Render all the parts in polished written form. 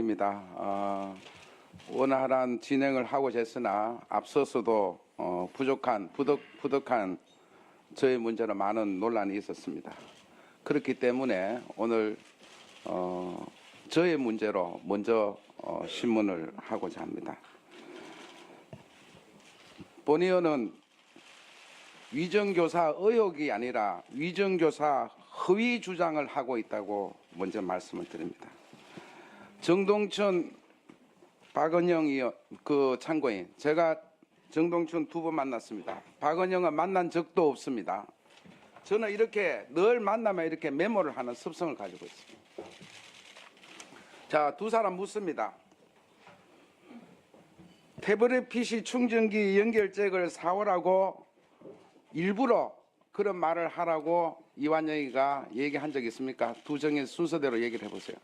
입니다. 원활한 진행을 하고자 했으나 앞서서도 부득한 저의 문제로 많은 논란이 있었습니다. 그렇기 때문에 오늘 저의 문제로 먼저 신문을 하고자 합니다. 본 의원은 위정교사 의혹이 아니라 위정교사 허위 주장을 하고 있다고 먼저 말씀을 드립니다. 정동춘, 박은영 의원, 참고인, 제가 정동춘 2번 만났습니다. 박은영은 만난 적도 없습니다. 저는 이렇게 늘 만나면 이렇게 메모를 하는 습성을 가지고 있습니다. 자, 두 사람 묻습니다. 태블릿 PC 충전기 연결잭을 사오라고 일부러 그런 말을 하라고 이완영이가 얘기한 적 있습니까? 두 정의 순서대로 얘기를 해보세요.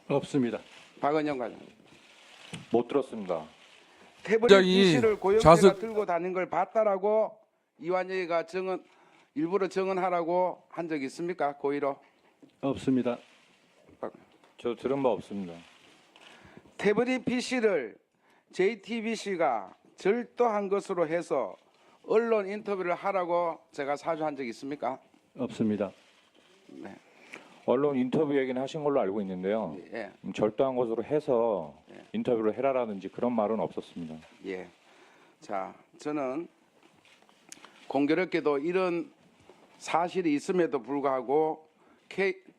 없습니다. 박은영 과장. 못 들었습니다. 태블릿 PC를 고영태가 들고 다닌 걸 봤다라고 이완영이가 일부러 증언하라고 한 적 있습니까? 고의로? 없습니다. 저 들은 바 없습니다. 태블릿 PC를 JTBC가 절도한 것으로 해서 언론 인터뷰를 하라고 제가 사주한 적 있습니까? 없습니다. 네. 언론 인터뷰 얘기는 하신 걸로 알고 있는데요. 예. 절도한 것으로 해서 인터뷰를 해라라든지 그런 말은 없었습니다. 예. 자, 저는 공교롭게도 이런 사실이 있음에도 불구하고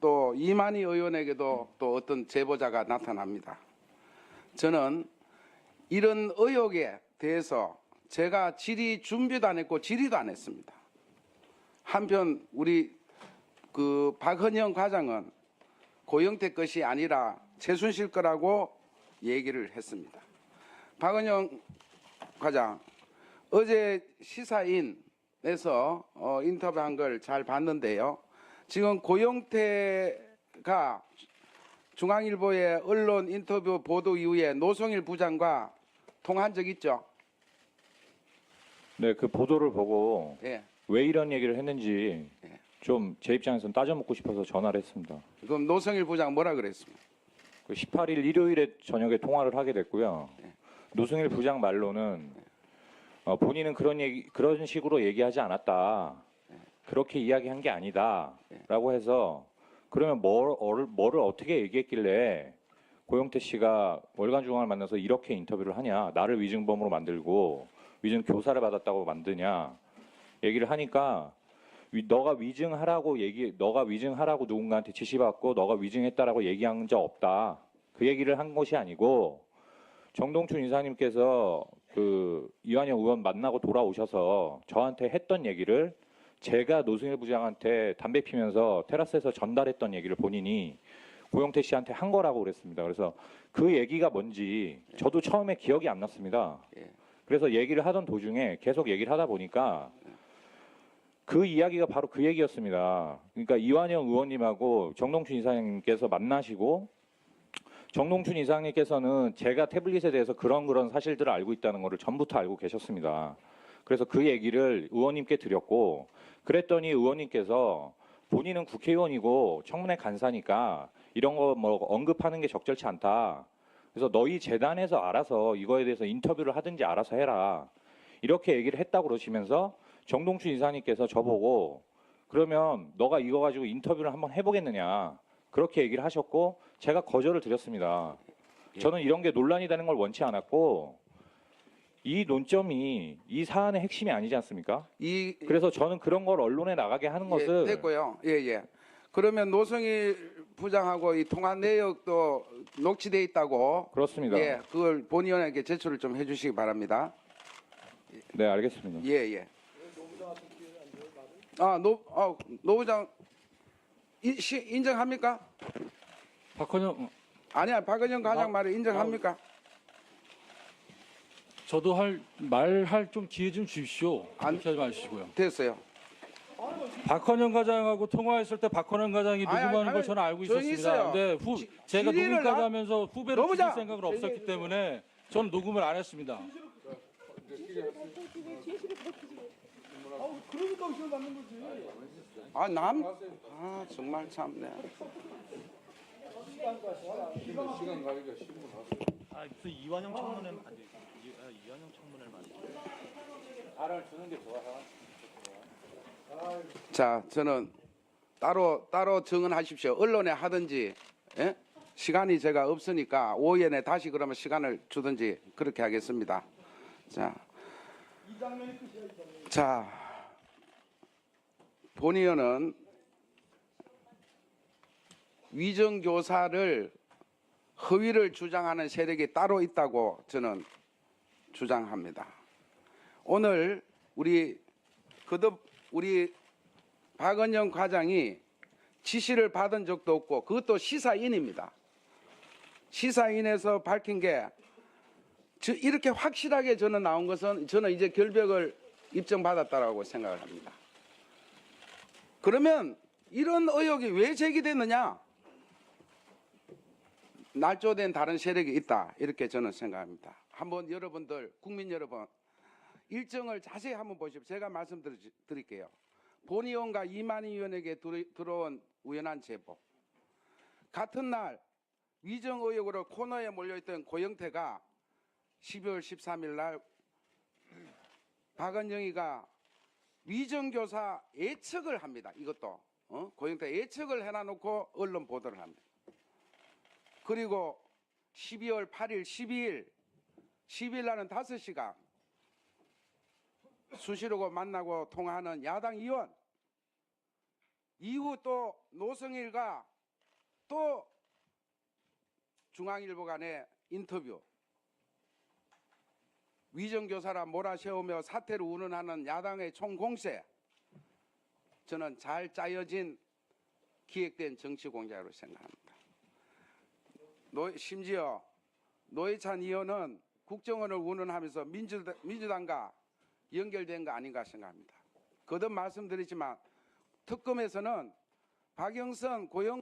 또 이만희 의원에게도 또 어떤 제보자가 나타납니다. 저는 이런 의혹에 대해서 제가 질의 준비도 안 했고 질의도 안 했습니다. 한편 우리 박헌영 과장은 고영태 것이 아니라 최순실 거라고 얘기를 했습니다. 박헌영 과장, 어제 시사인에서 인터뷰한 걸 잘 봤는데요. 지금 고영태가 중앙일보의 언론 인터뷰 보도 이후에 노성일 부장과 통화한 적 있죠? 네, 그 보도를 보고 예. 왜 이런 얘기를 했는지 좀 제 입장에서는 따져묻고 싶어서 전화를 했습니다. 그럼 노성일 부장 뭐라 그랬습니까? 그 18일 일요일에 저녁에 통화를 하게 됐고요. 노승일 부장 말로는 본인은 그런 식으로 얘기하지 않았다. 그렇게 이야기한 게 아니다라고 해서 그러면 뭐를 어떻게 얘기했길래 고영태 씨가 월간 중앙을 만나서 이렇게 인터뷰를 하냐, 나를 위증범으로 만들고 위증 교사를 받았다고 만드냐 얘기를 하니까 너가 위증하라고 누군가한테 지시받고 너가 위증했다라고 얘기한 적 없다. 그 얘기를 한 것이 아니고 정동춘 이사님께서 이완영 의원 만나고 돌아오셔서 저한테 했던 얘기를 제가 노승일 부장한테 담배 피면서 테라스에서 전달했던 얘기를 본인이 고영태 씨한테 한 거라고 그랬습니다. 그래서 그 얘기가 뭔지 저도 처음에 기억이 안 났습니다. 그래서 얘기를 하던 도중에 계속 얘기를 하다 보니까 그 이야기가 바로 그 얘기였습니다. 그러니까 이완영 의원님하고 정동춘 이사님께서 만나시고 정동춘 이사님께서는 제가 태블릿에 대해서 그런 사실들을 알고 있다는 것을 전부터 알고 계셨습니다. 그래서 그 얘기를 의원님께 드렸고 그랬더니 의원님께서 본인은 국회의원이고 청문회 간사니까 이런 거 언급하는 게 적절치 않다. 그래서 너희 재단에서 알아서 이거에 대해서 인터뷰를 하든지 알아서 해라. 이렇게 얘기를 했다고 그러시면서 정동춘 이사님께서 저보고 그러면 너가 이거 가지고 인터뷰를 한번 해보겠느냐. 그렇게 얘기를 하셨고 제가 거절을 드렸습니다. 저는 이런 게 논란이 되는 걸 원치 않았고 이 논점이 이 사안의 핵심이 아니지 않습니까? 그래서 저는 그런 걸 언론에 나가게 하는 것은 됐고요. 예. 그러면 노성일 부장하고 이 통화 내역도 녹취돼 있다고. 그렇습니다. 예, 그걸 본 의원에게 제출을 좀 해주시기 바랍니다. 네, 알겠습니다. 예. 노 부장 인정합니까? 박헌영, 아니야, 박은영 과장 말을 인정합니까? 저도 말할 좀 기회 좀 주십시오. 안- 그렇게 하지 마시고요. 됐어요. 박헌영 과장하고 통화했을 때 박헌영 과장이 녹음하는 아니, 걸 저는 알고 조용히 있었습니다. 있어요. 근데 제가 질의를 녹음까지 하면서 후배로 노 부장! 주실 생각은 없었기 때문에 저는 녹음을 안 했습니다. 정말 참네. 아 무슨 이완영 청문회 아니 이완영 청문회를 말이죠. 발언을 주는 게 좋아서. 자, 저는 따로 정언하십시오. 언론에 하든지, 예? 시간이 제가 없으니까 오후에 다시 그러면 시간을 주든지 그렇게 하겠습니다. 자, 본 의원은 위정교사를 허위를 주장하는 세력이 따로 있다고 저는 주장합니다. 오늘 우리 박은영 과장이 지시를 받은 적도 없고 그것도 시사인입니다. 시사인에서 밝힌 게 이렇게 확실하게 저는 나온 것은 저는 이제 결백을 입증받았다라고 생각을 합니다. 그러면 이런 의혹이 왜 제기됐느냐? 날조된 다른 세력이 있다 이렇게 저는 생각합니다. 한번 여러분들 국민 여러분 일정을 자세히 한번 보십시오. 제가 말씀드릴게요. 본 의원과 이만희 의원에게 들어온 우연한 제보. 같은 날 위정 의혹으로 코너에 몰려있던 고영태가 12월 13일 날 박은영이가 위정교사 예측을 합니다. 이것도 고영태 예측을 해놔놓고 언론 보도를 합니다. 그리고 12월 8일, 12일 날은 5시간 수시로 만나고 통화하는 야당 의원, 이후 또 노성일과 또 중앙일보 간의 인터뷰, 위정교사라 몰아세우며 사태를 운운하는 야당의 총공세, 저는 잘 짜여진 기획된 정치 공작으로 생각합니다. 심지어 노회찬 의원은 국정원을 운운하면서 민주당과 연결된 거 아닌가 생각합니다. 거듭 말씀드리지만 특검에서는 박영선, 고영